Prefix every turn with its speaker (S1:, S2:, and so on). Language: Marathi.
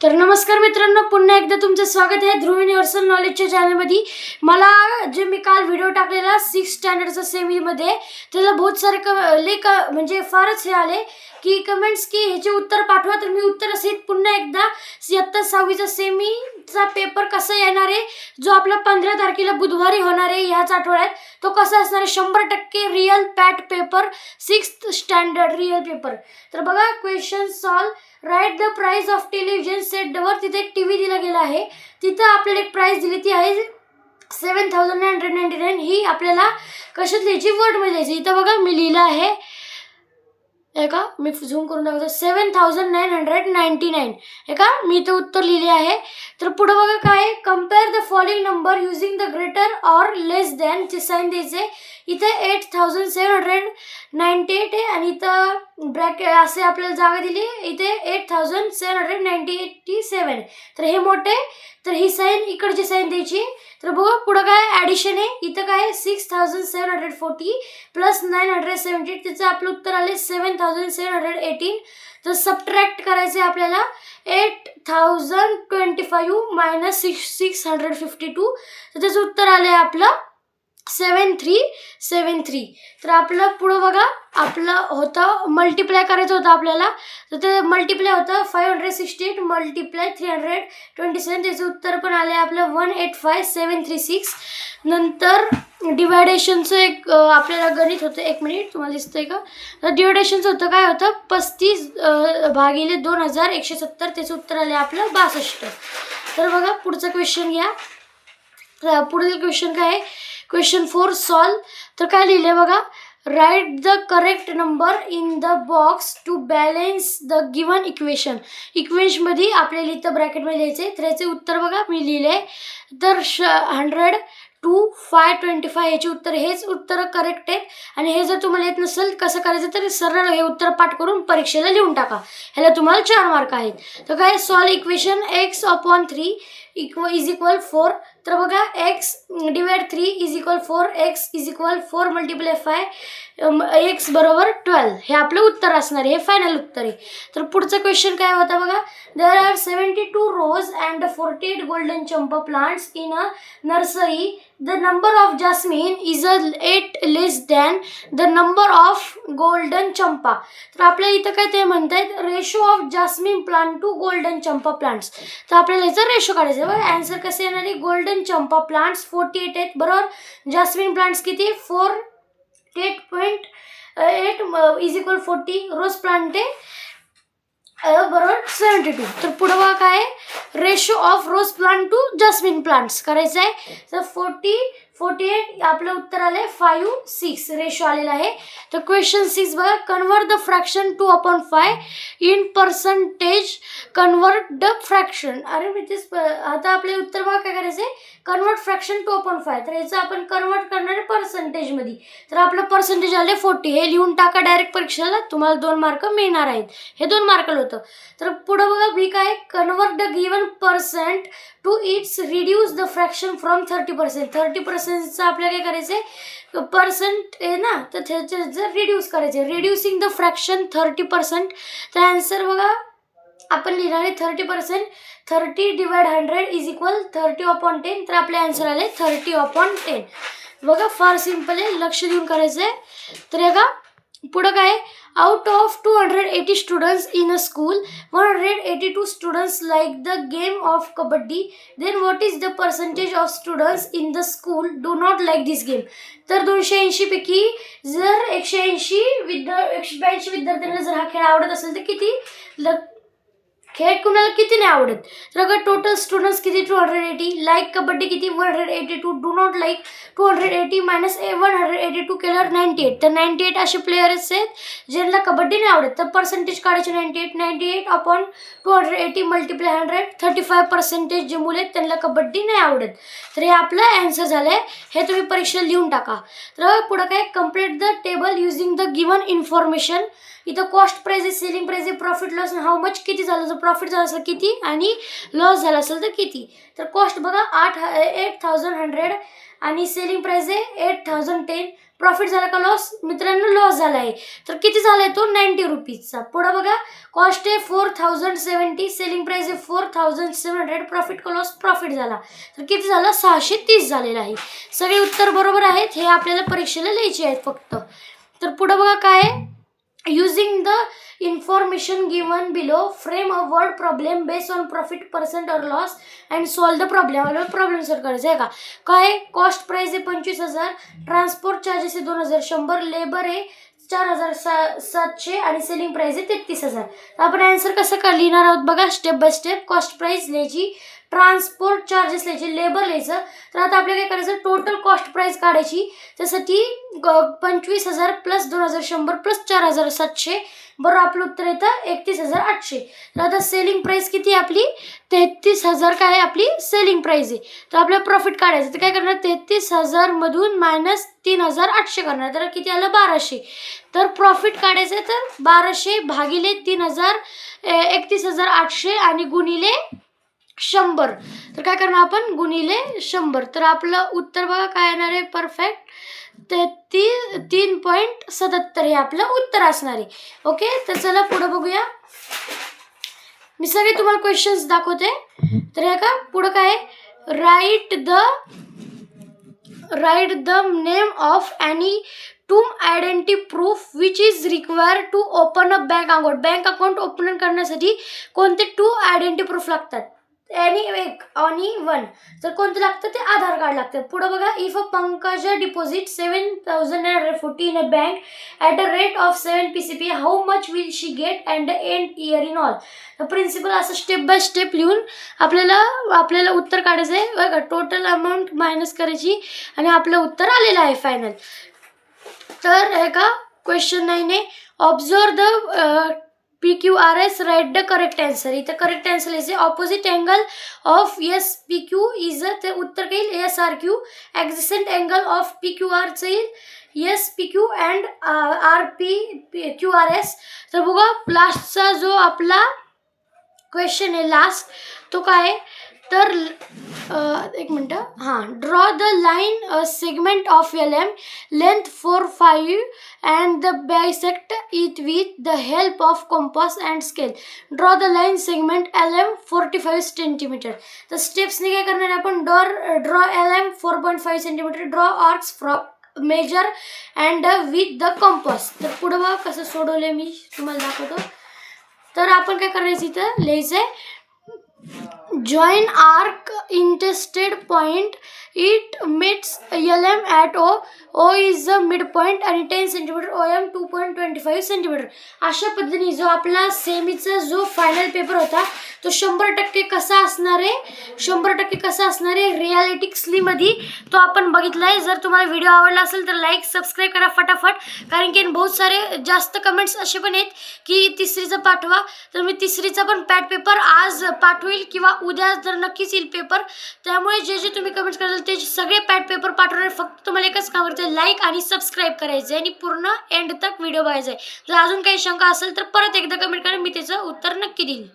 S1: तर नमस्कार मित्रांनो, पुन्हा एकदा तुमचं स्वागत आहे ध्रुव युनिव्हर्सल नॉलेजच्या चॅनलमध्ये। मला जे मी काल व्हिडिओ टाकलेला 6 स्टँडर्डचा सेमीमध्ये, त्याला बहुत सारे म्हणजे फारच हे आले की कमेंट्स की ह्याचे उत्तर पाठवा। तर मी उत्तरासहित पुन्हा एकदा इयत्ता 6वीचा सेमीचा पेपर कसा येणार आहे, जो आपला 15 तारखेला बुधवारी होणार आहे ह्याच आठवड्यात, तो कसा असणार आहे 100% रिअल पॅट paper 6th standard real paper. तर बघा, question solve. Write the price of television set वर तिथे एक टीव्ही दिला गेला आहे, तिथं आपल्याला एक प्राइस दिली, ती आहे 7,999। ही आपल्याला कशात लिहायची, वर्ड मध्ये लिहायची। इथं बघा मी लिहिलं आहे, का मी झूम करून दाखवतो, 7,999 का मी इथं उत्तर लिहिले आहे। तर पुढे बघा काय, compare the following number using the greater or less than चे साइन द्यायचे। इथे 8,798 आहे आणि इथं ब्रॅकेट असे आपल्याला जागा दिली, इथे 8,797। तर हे मोठे, तर ही साइन इकडची साइन द्यायची। तर बघा पुढे काय ॲडिशन आहे, इथं काय 6,740 प्लस 970, त्याचं आपलं उत्तर आले 7,718। तर सबट्रॅक्ट करायचे आपल्याला 8,025 मायनस 652, तर त्याचं उत्तर आले आपलं 7373। तर आपलं पुढं बघा, आपलं होतं मल्टिप्लाय करायचं होतं आपल्याला, तर ते मल्टिप्लाय होतं 568 मल्टिप्लाय 327, त्याचं उत्तर पण आले आपलं 185,736। नंतर डिवायडेशनचं एक आपल्याला गणित होतं, 1 मिनिट तुम्हाला दिसतंय का, तर डिवायडेशनचं होतं काय होतं 35 भागिले 2,170, त्याचं उत्तर आले आपलं 62। तर बघा पुढचा क्वेश्चन घ्या। पुढील क्वेश्चन काय आहे, क्वेश्चन 4 सॉल्व। तर काय लिहिले बघा, write the correct number in the box to balance the given equation. इक्वेशनमध्ये आपल्याला इथं ब्रॅकेटमध्ये लिहायचे, तर याचे उत्तर बघा मी लिहिले, तर 100 2 525 याचे उत्तर, हेच उत्तर करेक्ट आहेत। आणि हे जर तुम्हाला येत नसेल कसं करायचं, तर सरळ हे उत्तर पाठ करून परीक्षेला लिहून टाका, ह्याला तुम्हाला 4 मार्क आहेत। तर काय solve equation x/3 is equal 4। तर बघा x divide 3 is equal 4, x is equal 4 multiply 5, x बरोबर 12, हे आपलं उत्तर असणार आहे, हे फायनल उत्तर आहे। तर पुढचा क्वेश्चन काय होता बघा, there are 72 rose and 48 golden champa plants in a nursery, the number of jasmine is 8 less than the number of golden champa. तर आपल्याला इथं काय ते म्हणतायत, ratio of jasmine plant to golden champa plants. तर आपल्याला याचा रेशो काढायचा बघा, आन्सर कसं येणार आहे, गोल्डन चंपा प्लांट्स 48 आहेत बरोबर, जास्मिन प्लांट्स किती 48.8 इज इक्वल 40, रोज प्लांट आहे बरोबर 72। तर पुढे बघा काय, ratio of rose plant to jasmine plants करायचं आहे। तर 48 आपलं उत्तर आले 5:6 रेशो आलेला आहे। तर क्वेश्चन 6 बघा, convert the fraction 2/5 in percentage, convert the fraction. अरे मी तेच आता आपले उत्तर बघा काय करायचे, कन्वर्ट फ्रॅक्शन 2/5, तर याचं आपण कन्वर्ट करणार आहे पर्सेंटेजमध्ये। तर आपलं पर्सेंटेज आले 40, हे लिहून टाका डायरेक्ट परीक्षेला, तुम्हाला 2 मार्क मिळणार आहेत, हे 2 मार्कला होतं। तर पुढे बघा बी काय, convert the given percent to its reduce the fraction from 30%। 30%चं आपल्याला काय करायचं, पर्सेंट आहे ना, तर त्याचे जर रिड्यूस करायचे, रिड्युसिंग द फ्रॅक्शन 30%। तर आन्सर बघा आपण लिहिणार आहे 30%, 30 डिवाइड 100 इज इक्वल 30/10। तर आपले आन्सर आले 30/10। बघा फार सिंपल आहे, लक्ष देऊन करायचं आहे। तर हे का पुढं काय, out of 280 students in a school 182 students like the game of kabaddi, then what is the percentage of students in the school do not like this game. तर 280 पैकी जर 182 विद्यार्थ्यांना जर हा खेळ आवडत असेल तर किती खेळ कुणाला किती नाही आवडत, तर अगर टोटल स्टुडंट्स किती 280, लाईक कबड्डी किती 182, डू नॉट लाईक 280 मायनस 182 केल्यावर 98। तर 98 असे प्लेयर्स आहेत ज्यांना कबड्डी नाही आवडत, तर पर्सेंटेज काढायचे 98/280 मल्टिप्लाय 100, 35% जे मुलं आहेत त्यांना कबड्डी नाही आवडत। तर हे आपलं आन्सर झालं आहे, हे तुम्ही परीक्षेला लिहून टाका। तर पुढं काय, complete the table using the given information. इथं कॉस्ट प्राइस आहे, सेलिंग प्राइस आहे, प्रॉफिट लॉस हाऊ मच किती झालं, जर प्रॉफिट झालं असेल किती आणि लॉस झाला असेल तर किती। तर कॉस्ट बघा 8,100 आणि सेलिंग प्राइस आहे 8,010, प्रॉफिट झाला का लॉस? मित्रांनो लॉस झाला आहे. तर किती झाला आहे तो? 90 रुपीजचा. पुढे बघा, कॉस्ट आहे 4070, सेलिंग प्राइस आहे 4700, प्रॉफिट का लॉस? प्रॉफिट झाला. तर किती झालं? 630 झालेलं आहे. सगळे उत्तर बरोबर आहेत. हे आपल्याला परीक्षेला लिहायचे आहेत फक्त. तर पुढे बघा काय आहे, using the information given below frame a word problem based on profit percent or loss and solve the problem. आपल्याला प्रॉब्लेम सॉल्व करायचा आहे का? काय? कॉस्ट प्राइस आहे 25,000, ट्रान्सपोर्ट चार्जेस आहे 2100, लेबर आहे 4700 आणि सेलिंग प्राइस आहे 33,000. तर आपण आन्सर कसं का लिहिणार आहोत बघा, step by step. Cost price लिहायची, ट्रान्सपोर्ट चार्जेस लिहायचे, लेबर लिहायचं. तर आता आपल्याला काय करायचं, टोटल कॉस्ट प्राइस काढायची. त्यासाठी 25,000 प्लस 2100 प्लस 4700, बरोबर आपलं उत्तर येतं 31,800. तर आता सेलिंग प्राइस किती आहे आपली? 33,000 काय आहे आपली सेलिंग प्राइस आहे. तर आपल्याला प्रॉफिट काढायचं. तर काय करणार, 33,000 मधून मायनस 3,800 करणार. तर किती आलं? 1200. तर प्रॉफिट काढायचं तर 1200 भागिले 3,000 31,800 आणि गुणिले 100. तर काय करणार आपण? गुणिले 100. तर आपलं उत्तर बघा काय येणार आहे? परफेक्ट 3.77 हे आपलं उत्तर असणार आहे. ओके, तर चला पुढे बघूया. मी सगळे तुम्हाला क्वेश्चन्स दाखवते. तर हे का पुढे काय, write the name of any two identity proof which is required to open a bank account. Bank account open करण्यासाठी कोणते 2 आयडेंटिटी प्रूफ लागतात? एनी एक आणि 1. तर कोणतं लागतं? ते आधार कार्ड लागतं. पुढे बघा, if a Pankaj deposit 7,940 in a bank at a rate of 7 PCP, how much will she get and end year in all. तर प्रिन्सिपल असं स्टेप बाय स्टेप लिहून आपल्याला उत्तर काढायचं आहे बघा. टोटल अमाऊंट मायनस करायची आणि आपलं उत्तर आलेलं आहे फायनल. तर हे का क्वेश्चन 9 आहे, observe the PQRS, right the correct answer. इथं करेक्ट आन्सर लिहायचे, opposite angle of SPQ is, ते उत्तर काय येईल? SRQ. ॲडजसंट अँगल ऑफ PQR येईल SPQ अँड RPQRS. तर बघा लास्टचा जो आपला क्वेश्चन आहे लास्ट, तो काय आहे? तर एक मिनटं, draw the line segment of LM length 4-5 and the bisect it with the help of compass and scale. Draw the line segment LM 45 centimetre. तर स्टेप्सने काय करणार आहे आपण? Draw LM 4.5 centimetre, draw arcs from major and with the compass. तर पुढं बघा कसं सोडवलं मी तुम्हाला दाखवतो. तर आपण काय करायचं, इथं लिहायचं आहे, join arc intersected point, it meets LM at O. O is the midpoint आणि 10 सेंटीमीटर, OM 2.25 सेंटीमीटर. अशा पद्धतीने जो आपला सेमीचा जो फायनल पेपर होता तो 100% कसा असणार आहे, 100% कसा असणार आहे रियालिटिक्सलीमध्ये, तो आपण बघितला आहे. जर तुम्हाला व्हिडिओ आवडला असेल तर लाईक सबस्क्राईब करा फटाफट, कारण की बहुत सारे जास्त कमेंट्स असे पण आहेत की तिसरीचं पाठवा. तर मी तिसरीचा पण पॅट पेपर आज पाठवेल किंवा उद्या तर नक्कीच येईल पेपर. त्यामुळे जे तुम्ही कमेंट्स कराल ते सगळे पॅट पेपर पाठवणार. फक्त तुम्हाला एकच काम करायचं, लाईक आणि सबस्क्राईब करायचं आहे आणि पूर्ण एंड तक व्हिडिओ बघायचा आहे. जर अजून काही शंका असेल तर परत एकदा कमेंट करा, मी त्याचं उत्तर नक्की देईल.